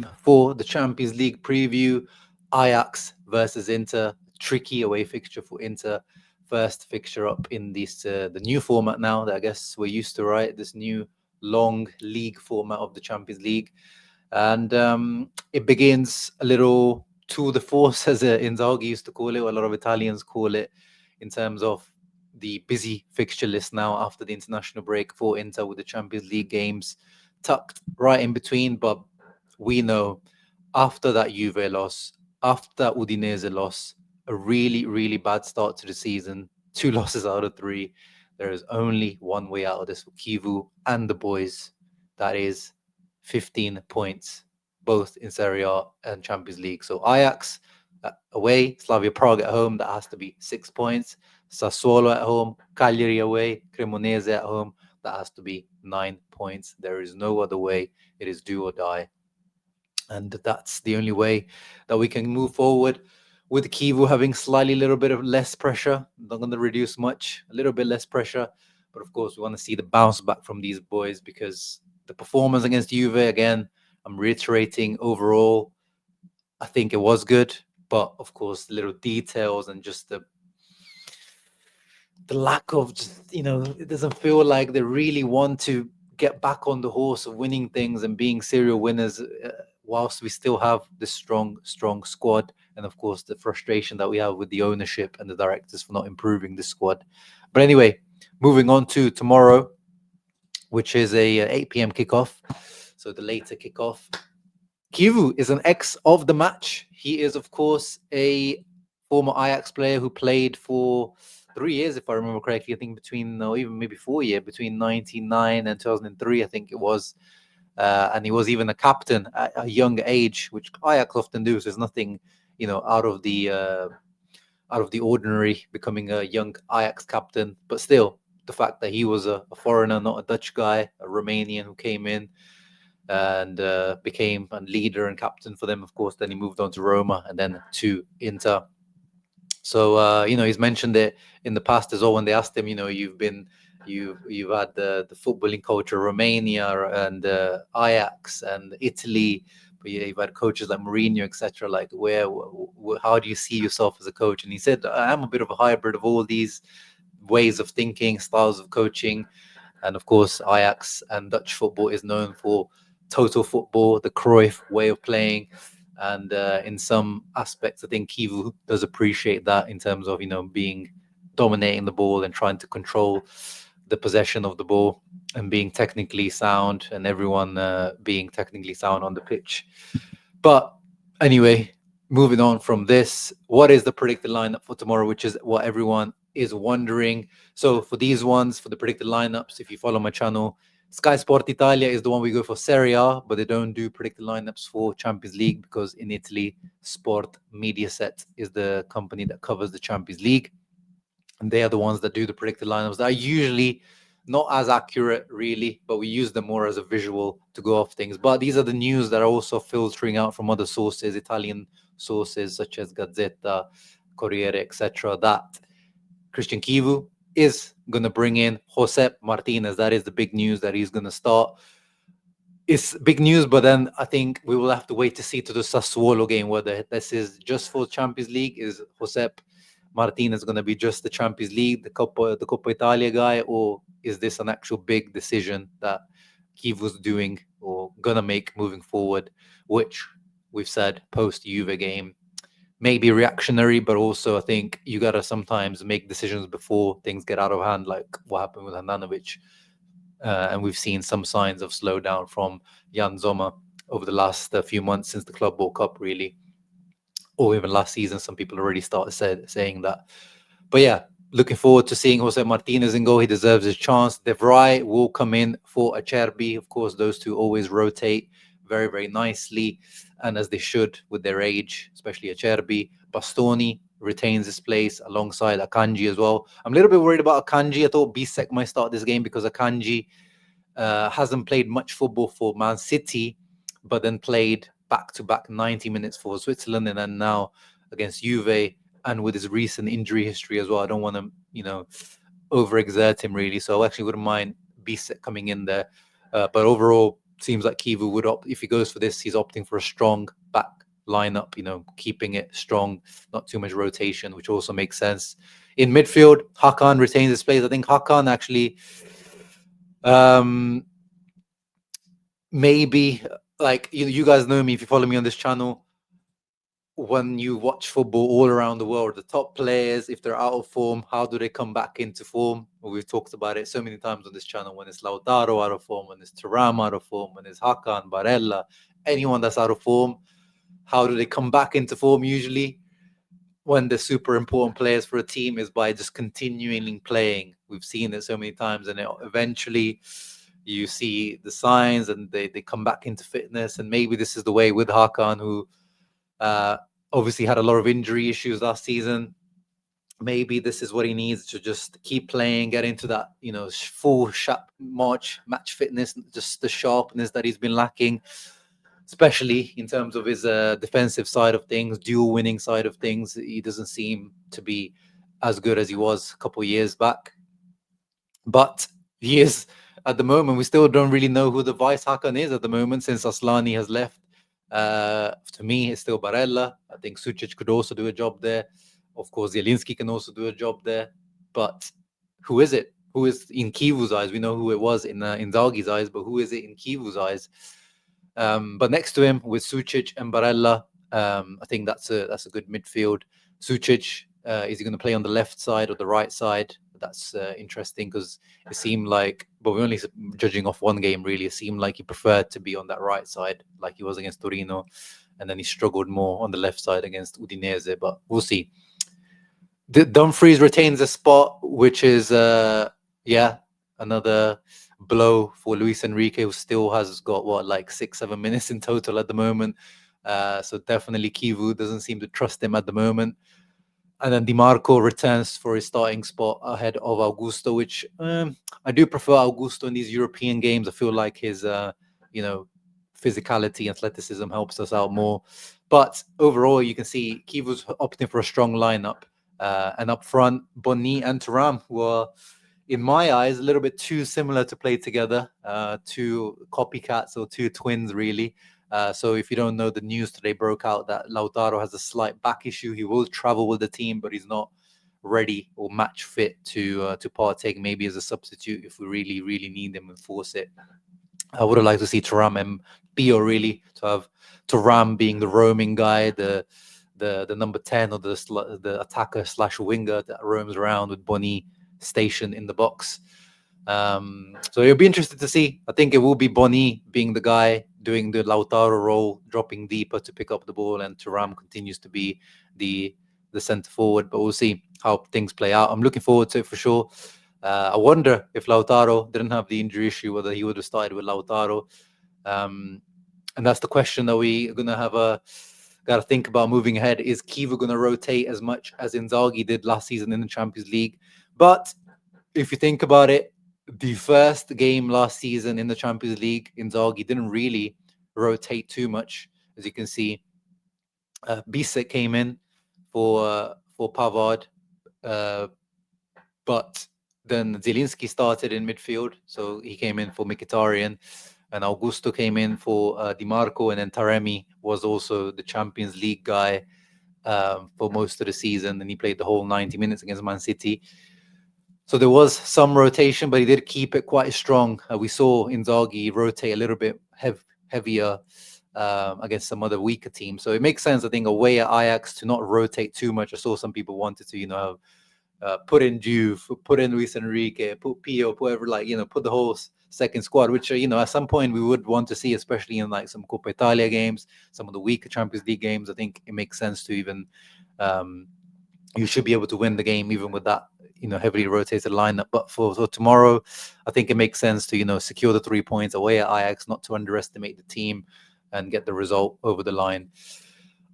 time for the Champions League preview. Ajax versus Inter. Tricky away fixture for Inter. First fixture up in this the new format now that I guess we're used to, right? This new long league format of the Champions League. And it begins a little tour de force, as Inzaghi used to call it, or a lot of Italians call it, in terms of the busy fixture list now after the international break for Inter with the Champions League games tucked right in between. But we know after that Juve loss, after that Udinese loss, a really, really bad start to the season, 2 losses out of 3, there is only one way out of this for Kivu and the boys. That is 15 points, both in Serie A and Champions League. So Ajax away, Slavia Prague at home, that has to be 6 points. Sassuolo at home, Cagliari away, Cremonese at home, that has to be 9 points. There is no other way. It is do or die. And that's the only way that we can move forward. With Kivu having slightly a little bit of less pressure, not going to reduce much, a little bit less pressure. But of course, we want to see the bounce back from these boys because the performance against Juve, again, I'm reiterating overall, I think it was good. But of course, the little details and just the lack of just, it doesn't feel like they really want to get back on the horse of winning things and being serial winners whilst we still have this strong squad. And of course, the frustration that we have with the ownership and the directors for not improving the squad. But anyway, moving on to tomorrow, which is a 8 p.m. kickoff. So the later kickoff. Kivu is an ex of the match. He is, of course, a former Ajax player who played for 3 years, if I remember correctly. I think even maybe 4 years, between 1999 and 2003, I think it was. And he was even a captain at a young age, which Ajax often do. So there's nothing, out of the ordinary becoming a young Ajax captain. But still, the fact that he was a foreigner, not a Dutch guy, a Romanian who came in and became a leader and captain for them. Of course, then he moved on to Roma and then to Inter. So he's mentioned it in the past as well when they asked him, you've had the footballing coach of Romania and Ajax and Italy, but you've had coaches like Mourinho, etc. Like, how do you see yourself as a coach? And he said, I am a bit of a hybrid of all these ways of thinking, styles of coaching. And of course, Ajax and Dutch football is known for total football, the Cruyff way of playing. And in some aspects, I think Kivu does appreciate that in terms of, dominating the ball and trying to control the possession of the ball and being technically sound and everyone being technically sound on the pitch. But anyway, moving on from this, what is the predicted lineup for tomorrow, which is what everyone is wondering. So for these ones, for the predicted lineups, if you follow my channel, Sky Sport Italia is the one we go for Serie A, but they don't do predicted lineups for Champions League because in Italy, Sport Mediaset is the company that covers the Champions League. And they are the ones that do the predicted lineups. That are usually not as accurate, really, but we use them more as a visual to go off things. But these are the news that are also filtering out from other sources, Italian sources such as Gazzetta, Corriere, etc., that Christian Kivu is going to bring in Josep Martinez. That is the big news that he's going to start. It's big news, but then I think we will have to wait to see to the Sassuolo game whether this is just for Champions League. Is Josep Martinez going to be just the Champions League, the Coppa Italia guy, or is this an actual big decision that Kivu's doing or going to make moving forward, which we've said post-Juve game may be reactionary, but also I think you got to sometimes make decisions before things get out of hand, like what happened with Handanovic. And we've seen some signs of slowdown from Jan Sommer over the last few months since the Club World Cup, really. Or even last season, some people already started saying that. But yeah, looking forward to seeing Jose Martinez in goal. He deserves his chance. De Vrij will come in for Acerbi. Of course, those two always rotate very, very nicely, and as they should with their age, especially Acerbi. Bastoni retains his place alongside Akanji as well. I'm a little bit worried about Akanji. I thought Bisek might start this game because Akanji hasn't played much football for Man City, but then played back-to-back 90 minutes for Switzerland, and then now against Juve, and with his recent injury history as well. I don't want to, overexert him really. So I actually wouldn't mind Bisek coming in there. But overall, seems like Kivu would opt, if he goes for this, he's opting for a strong back lineup, keeping it strong, not too much rotation, which also makes sense. In midfield, Hakan retains his place. I think Hakan actually maybe, like, you guys know me if you follow me on this channel. When you watch football all around the world, the top players, if they're out of form, how do they come back into form? Well, we've talked about it so many times on this channel. When it's Lautaro out of form, when it's Thuram out of form, when it's Hakan, Barella, anyone that's out of form, how do they come back into form? Usually when the super important players for a team is by just continuing playing. We've seen it so many times, and eventually you see the signs and they come back into fitness. And maybe this is the way with Hakan, who obviously had a lot of injury issues last season. Maybe this is what he needs to just keep playing, get into that, full match fitness, just the sharpness that he's been lacking, especially in terms of his defensive side of things, dual winning side of things. He doesn't seem to be as good as he was a couple of years back. But he is, at the moment, we still don't really know who the vice Hakan is at the moment, since Aslani has left. To me, it's still Barella. I think Sucic could also do a job there. Of course, Zielinski can also do a job there. But who is it? Who is in Kivu's eyes? We know who it was in Inzaghi's eyes, but who is it in Kivu's eyes? But next to him, with Sucic and Barella, I think that's a good midfield. Sucic, is he going to play on the left side or the right side? That's interesting, because it seemed like, but we're only judging off one game really. It seemed like he preferred to be on that right side, like he was against Torino, and then he struggled more on the left side against Udinese. But we'll see. Dumfries retains a spot, which is another blow for Luis Enrique, who still has got like 6-7 minutes in total at the moment. So definitely Kivu doesn't seem to trust him at the moment. And then Di Marco returns for his starting spot ahead of Augusto, which I do prefer Augusto in these European games. I feel like his physicality, athleticism helps us out more. But overall, you can see Kivu's opting for a strong lineup. And up front, Boni and Thuram were, in my eyes, a little bit too similar to play together. Two copycats, or two twins, really. So if you don't know, the news today broke out that Lautaro has a slight back issue. He will travel with the team, but he's not ready or match fit to partake, maybe as a substitute if we really, really need him and force it. I would have liked to see Thuram and Pio, really, to have Thuram being the roaming guy, the number 10, or the attacker / winger that roams around, with Boni stationed in the box. So it'll be interesting to see. I think it will be Boni being the guy doing the Lautaro role, dropping deeper to pick up the ball, and Thuram continues to be the centre forward. But we'll see how things play out. I'm looking forward to it for sure. I wonder if Lautaro didn't have the injury issue, whether he would have started with Lautaro. And that's the question that we're gonna have got to think about moving ahead. Is Kivu going to rotate as much as Inzaghi did last season in the Champions League? But if you think about it, the first game last season in the Champions League, Inzaghi didn't really rotate too much. As you can see, Bisek came in for Pavard, but then Zielinski started in midfield, so he came in for Mkhitaryan, and Augusto came in for Di Marco, and then Taremi was also the Champions League guy for most of the season, and he played the whole 90 minutes against Man City. So there was some rotation, but he did keep it quite strong. We saw Inzaghi rotate a little bit heavier against some other weaker teams. So it makes sense, I think, away at Ajax to not rotate too much. I saw some people wanted to, put in Juve, put in Luis Enrique, put Pio, whoever, put the whole second squad, which, at some point we would want to see, especially in like some Coppa Italia games, some of the weaker Champions League games. I think it makes sense to even, you should be able to win the game even with that, heavily rotated lineup. But for tomorrow, I think it makes sense to, secure the 3 points away at Ajax, not to underestimate the team and get the result over the line.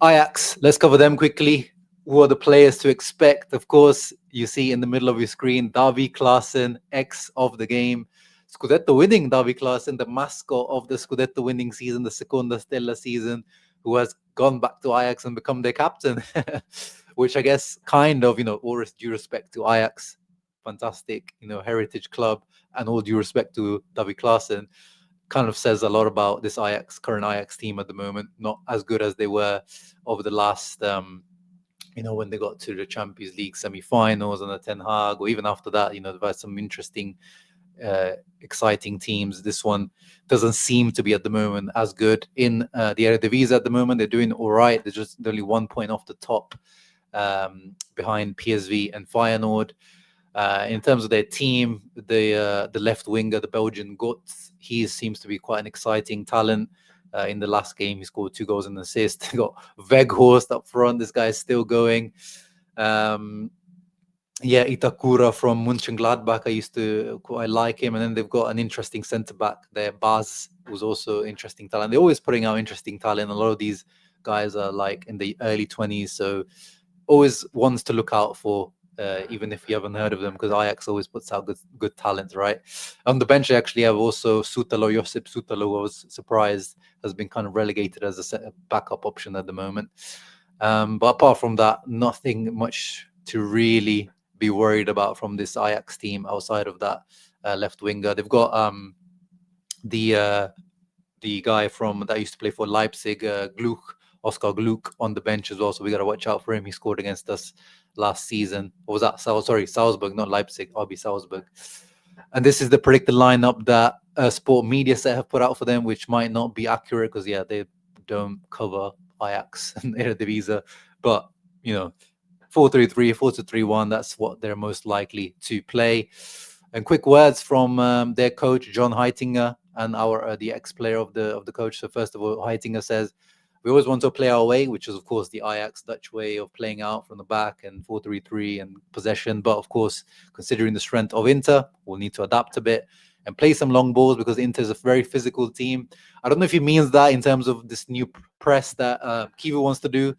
Ajax, let's cover them quickly. Who are the players to expect? Of course, you see in the middle of your screen, Davy Klaassen, ex of the game. Scudetto winning Davy Klaassen, the mascot of the Scudetto winning season, the Seconda Stella season, who has gone back to Ajax and become their captain, which I guess kind of, all due respect to Ajax, fantastic, heritage club, and all due respect to Davy Klaassen, kind of says a lot about this current Ajax team at the moment. Not as good as they were over the last, when they got to the Champions League semi-finals and the Ten Hag, or even after that, they've had some interesting, exciting teams. This one doesn't seem to be at the moment as good in the Eredivisie at the moment. They're doing all right. They're just only 1 point off the top, behind PSV and Feyenoord. In terms of their team, the left winger, the Belgian Guts, he seems to be quite an exciting talent. In the last game, he scored 2 goals and an assist. They got Weghorst up front. This guy is still going. Itakura from Mönchengladbach. I quite like him. And then they've got an interesting centre back there. Baz was also interesting talent. They're always putting out interesting talent. A lot of these guys are like in the early 20s, so always ones to look out for. Even if you haven't heard of them, because Ajax always puts out good talent, right? On the bench, I actually have also Josep Sutalo. I was surprised, has been kind of relegated as a backup option at the moment. But apart from that, nothing much to really be worried about from this Ajax team outside of that left winger. They've got the guy from that used to play for Leipzig, Oscar Gluck, on the bench as well. So we got to watch out for him. He scored against us last season. Or was that Salzburg, not Leipzig, RB Salzburg. And this is the predicted lineup that Sport Media Set have put out for them, which might not be accurate because, they don't cover Ajax and Eredivisie. But, 4-3-3, 4-3-1, that's what they're most likely to play. And quick words from their coach, John Heitinger, and the ex-player of the coach. So first of all, Heitinger says, we always want to play our way, which is, of course, the Ajax Dutch way of playing out from the back and 4-3-3 and possession. But, of course, considering the strength of Inter, we'll need to adapt a bit and play some long balls because Inter is a very physical team. I don't know if he means that in terms of this new press that Kivu wants to do,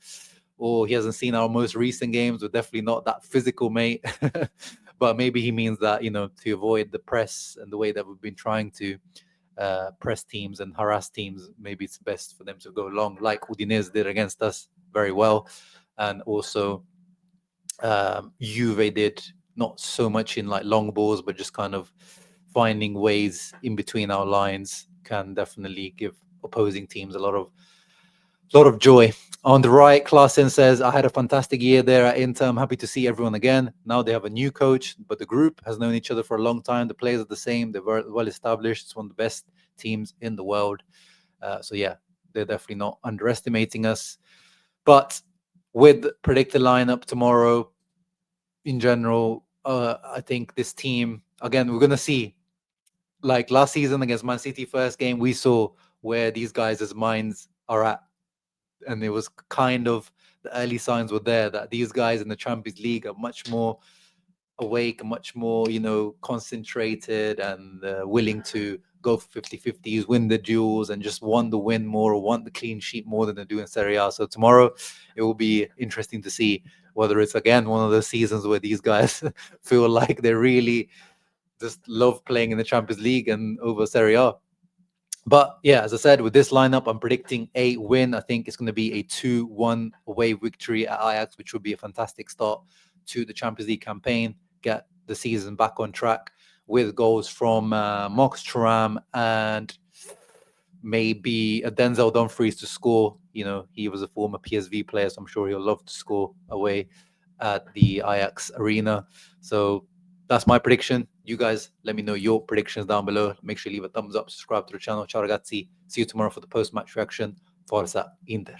or he hasn't seen our most recent games. We're definitely not that physical, mate. But maybe he means that, to avoid the press and the way that we've been trying to press teams and harass teams, maybe it's best for them to go long, like Udinese did against us very well. And also Juve did, not so much in like long balls, but just kind of finding ways in between our lines can definitely give opposing teams a lot of joy. On the right, Klaassen says, I had a fantastic year there at Inter. I'm happy to see everyone again. Now they have a new coach, but the group has known each other for a long time. The players are the same. They're very well established. It's one of the best teams in the world. They're definitely not underestimating us. But with predicted lineup tomorrow, in general, I think this team, again, we're going to see, like last season against Man City first game, we saw where these guys' minds are at. And it was kind of, the early signs were there that these guys in the Champions League are much more awake, much more, concentrated and willing to go for 50-50s, win the duels, and just want the win more or want the clean sheet more than they do in Serie A. So tomorrow, it will be interesting to see whether it's, again, one of those seasons where these guys feel like they really just love playing in the Champions League and over Serie A. But as I said, with this lineup, I'm predicting a win. I think it's going to be a 2-1 away victory at Ajax, which would be a fantastic start to the Champions League campaign, get the season back on track with goals from Marcus Thuram and maybe a Denzel Dumfries to score. He was a former PSV player, so I'm sure he'll love to score away at the Ajax arena. So that's my prediction. You guys, let me know your predictions down below. Make sure you leave a thumbs up, subscribe to the channel. Ciao ragazzi. See you tomorrow for the post-match reaction. Forza Inter.